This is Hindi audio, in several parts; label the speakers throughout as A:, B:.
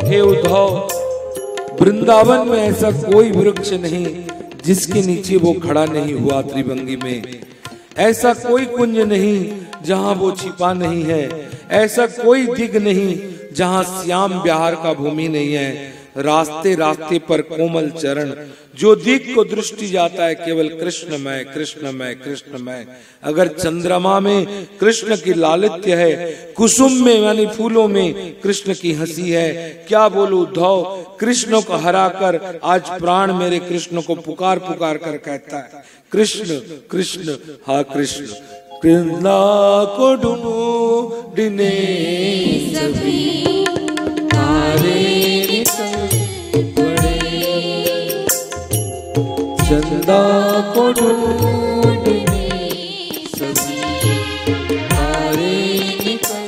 A: हे उद्धव, वृंदावन में ऐसा कोई वृक्ष नहीं जिसके नीचे वो खड़ा नहीं हुआ त्रिभंगी में। ऐसा कोई कुंज नहीं जहां वो छिपा नहीं है। ऐसा कोई दिग नहीं जहां श्याम विहार का भूमि नहीं है। रास्ते रास्ते पर कोमल चरण, जो दिग को दृष्टि जाता है केवल कृष्णमय कृष्णमय कृष्णमय। अगर चंद्रमा में कृष्ण की लालित्य है, कुसुम में यानी फूलों में कृष्ण की हंसी है, क्या बोलूं उद्धव, कृष्ण को हराकर आज प्राण मेरे कृष्ण को पुकार पुकार कर कहता है कृष्ण कृष्ण हा कृष्ण। कृष्णा को ढूंढने सभी तारे चंदा को ढूंढने सभी तारे निकल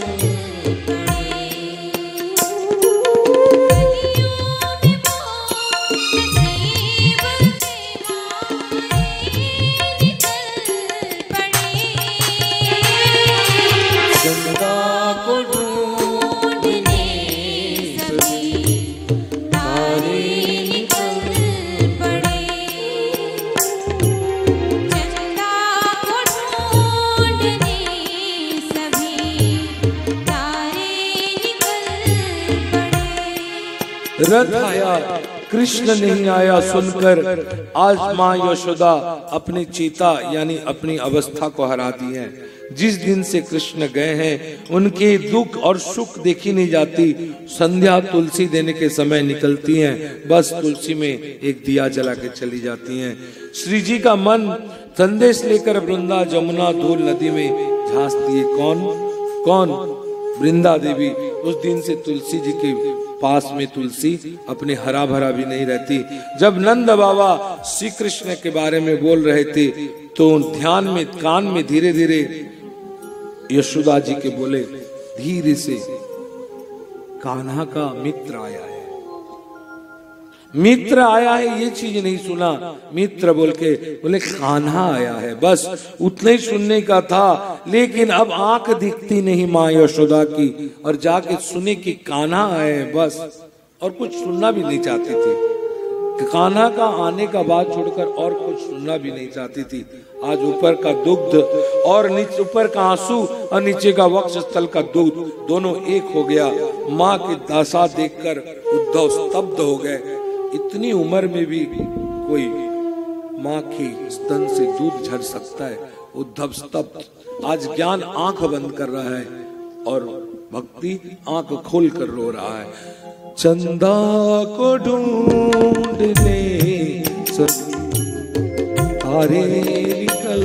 A: चंदा को ढूंढने सभी तारे रथ आया, कृष्ण नहीं आया सुनकर आज माँ यशोदा अपनी चेता यानी अपनी अवस्था को हराती है। जिस दिन से कृष्ण गए हैं उनके दुख और सुख देखी नहीं जाती। संध्या तुलसी देने के समय निकलती हैं, बस तुलसी में एक दिया जला के चली जाती हैं। श्री जी का मन संदेश लेकर वृंदा जमुना धूल नदी में झांसती है। कौन कौन? वृंदा देवी। उस दिन से तुलसी जी के पास में तुलसी अपने हरा भरा भी नहीं रहती। जब नंद बाबा श्री कृष्ण के बारे में बोल रहे थे तो ध्यान में कान में धीरे धीरे यशोदा जी के बोले धीरे से, कान्हा का मित्र आया है, मित्र आया है, ये चीज नहीं सुना। मित्र बोल के बोले कान्हा आया है, बस उतना ही सुनने का था। लेकिन अब आंख दिखती नहीं माँ यशोदा की, और जाके सुने कि कान्हा आए हैं, बस और कुछ सुनना भी नहीं चाहती थी। कान्हा का आने का बात छोड़कर और कुछ सुनना भी नहीं चाहती थी। आज ऊपर का दुग्ध और नीचे, ऊपर का आंसू और नीचे का वक्ष स्थल का दुग्ध दोनों एक हो गया। माँ की दशा देखकर उद्धव स्तब्ध हो गए। इतनी उम्र में भी कोई माँ की स्तन से दूध झड़ सकता है? उद्धव स्तब्ध। आज ज्ञान आंख बंद कर रहा है और भक्ति आंख खोल कर रो रहा है। चंदा को ढूंढने सभी तारे निकल